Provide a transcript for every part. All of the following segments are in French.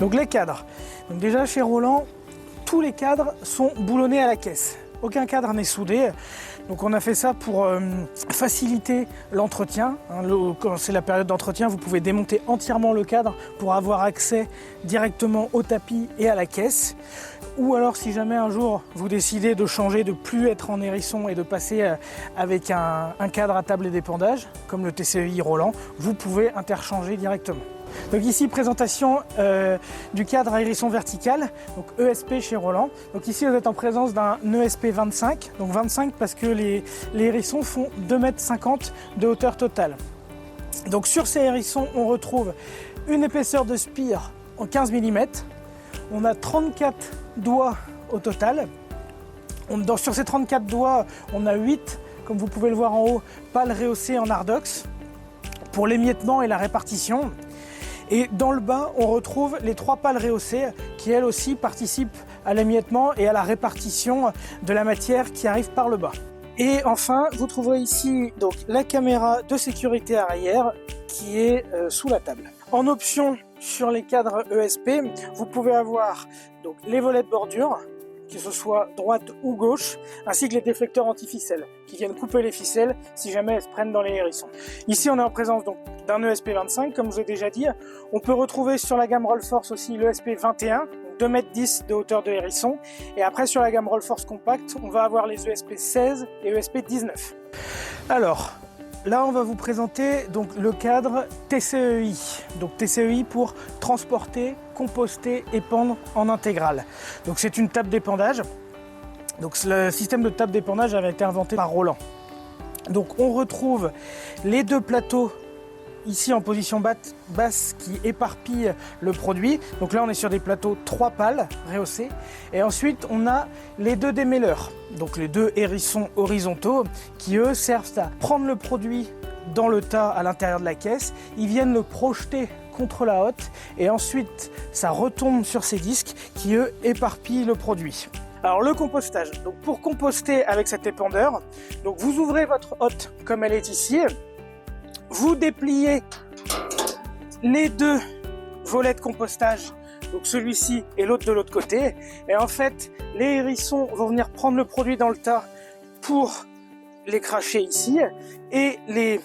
Donc les cadres. Donc déjà chez Roland, tous les cadres sont boulonnés à la caisse. Aucun cadre n'est soudé. Donc on a fait ça pour faciliter l'entretien. Quand c'est la période d'entretien, vous pouvez démonter entièrement le cadre pour avoir accès directement au tapis et à la caisse. Ou alors si jamais un jour vous décidez de changer, de plus être en hérisson et de passer avec un cadre à table et d'épandage, comme le TCEI Roland, vous pouvez interchanger directement. Donc ici, présentation du cadre à hérisson vertical, donc ESP chez Roland. Donc ici, vous êtes en présence d'un ESP 25, donc 25 parce que les hérissons font 2,50 m de hauteur totale. Donc sur ces hérissons, on retrouve une épaisseur de spire en 15 mm. On a 34 doigts au total. Sur ces 34 doigts, on a 8, comme vous pouvez le voir en haut, pales rehaussées en Ardox pour l'émiettement et la répartition. Et dans le bas, on retrouve les 3 pales rehaussées qui elles aussi participent à l'émiettement et à la répartition de la matière qui arrive par le bas. Et enfin, vous trouverez ici donc la caméra de sécurité arrière qui est sous la table. En option sur les cadres ESP, vous pouvez avoir donc les volets de bordure, que ce soit droite ou gauche, ainsi que les déflecteurs anti-ficelles qui viennent couper les ficelles si jamais elles se prennent dans les hérissons. Ici, on est en présence donc d'un ESP25, comme je vous ai déjà dit. On peut retrouver sur la gamme Rollforce aussi l'ESP21, 2,10 m de hauteur de hérisson. Et après, sur la gamme Rollforce Compact, on va avoir les ESP16 et ESP19. Alors, là, on va vous présenter donc le cadre TCEI. Donc TCEI pour transporter, composter, épandre en intégrale. Donc c'est une table d'épandage. Donc le système de table d'épandage avait été inventé par Roland. Donc on retrouve les 2 plateaux ici en position basse qui éparpillent le produit. Donc là on est sur des plateaux 3 pales rehaussés. Et ensuite on a les 2 démêleurs. Donc les 2 hérissons horizontaux qui eux servent à prendre le produit dans le tas à l'intérieur de la caisse. Ils viennent le projeter contre la hotte et ensuite ça retombe sur ces disques qui eux éparpillent le produit. Alors le compostage, donc pour composter avec cet épandeur, donc vous ouvrez votre hotte comme elle est ici, vous dépliez les 2 volets de compostage, donc celui-ci et l'autre de l'autre côté, et en fait les hérissons vont venir prendre le produit dans le tas pour les cracher ici, et les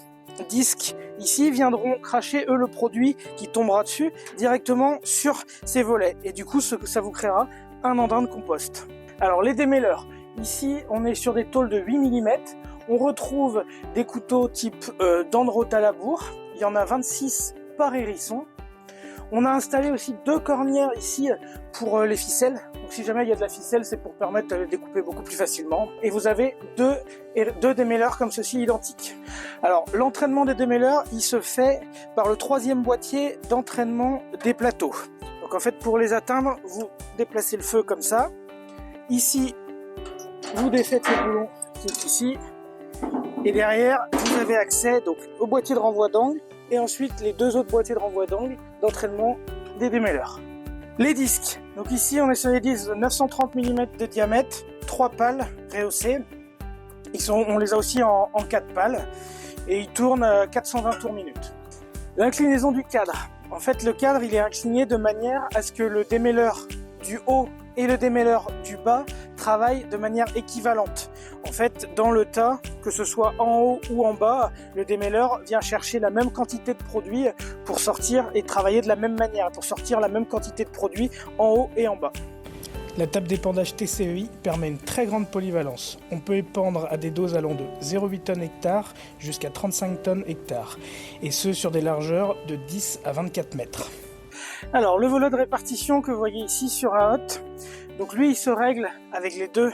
disques ici viendront cracher eux le produit qui tombera dessus directement sur ces volets, et du coup ça vous créera un andin de compost. Alors les démêleurs, ici on est sur des tôles de 8 mm, on retrouve des couteaux type dents de rôte à labour, il y en a 26 par hérisson. On a installé aussi 2 cornières ici pour les ficelles, donc si jamais il y a de la ficelle c'est pour permettre de découper beaucoup plus facilement. Et vous avez 2 démêleurs comme ceci identiques. Alors l'entraînement des démêleurs il se fait par le 3e boîtier d'entraînement des plateaux. Donc en fait pour les atteindre vous déplacez le feu comme ça. Ici, vous défaites le boulon qui est ici. Et derrière, vous avez accès donc, au boîtier de renvoi d'angle et ensuite les 2 autres boîtiers de renvoi d'angle d'entraînement des démêleurs. Les disques. Donc ici, on est sur des disques de 930 mm de diamètre, 3 pales rehaussées. On les a aussi en 4 pales et ils tournent à 420 tours minute. L'inclinaison du cadre. En fait, le cadre, il est incliné de manière à ce que le démêleur du haut et le démêleur du bas travaillent de manière équivalente. En fait, dans le tas, que ce soit en haut ou en bas, le démêleur vient chercher la même quantité de produit pour sortir et travailler de la même manière, pour sortir la même quantité de produit en haut et en bas. La table d'épandage TCEI permet une très grande polyvalence. On peut épandre à des doses allant de 0,8 tonnes hectare jusqu'à 35 tonnes hectare, et ce sur des largeurs de 10 à 24 mètres. Alors le volet de répartition que vous voyez ici sur la hotte, donc lui il se règle avec les 2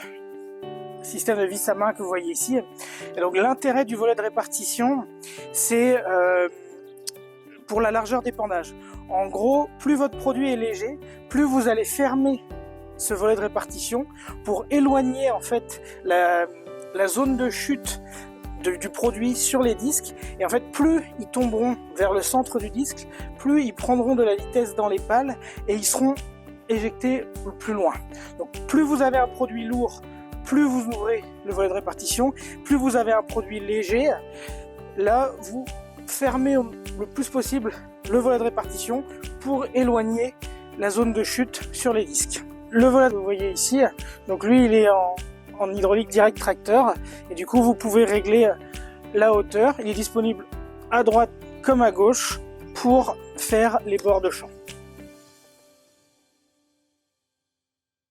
systèmes de vis à main que vous voyez ici. Et donc l'intérêt du volet de répartition c'est pour la largeur d'épandage. En gros, plus votre produit est léger, plus vous allez fermer ce volet de répartition pour éloigner en fait la zone de chute du produit sur les disques, et en fait plus ils tomberont vers le centre du disque, plus ils prendront de la vitesse dans les pales et ils seront éjectés plus loin. Donc plus vous avez un produit lourd, plus vous ouvrez le volet de répartition, plus vous avez un produit léger, là vous fermez le plus possible le volet de répartition pour éloigner la zone de chute sur les disques. Le volant que vous voyez ici, donc lui il est en hydraulique direct tracteur et du coup vous pouvez régler la hauteur. Il est disponible à droite comme à gauche pour faire les bords de champ.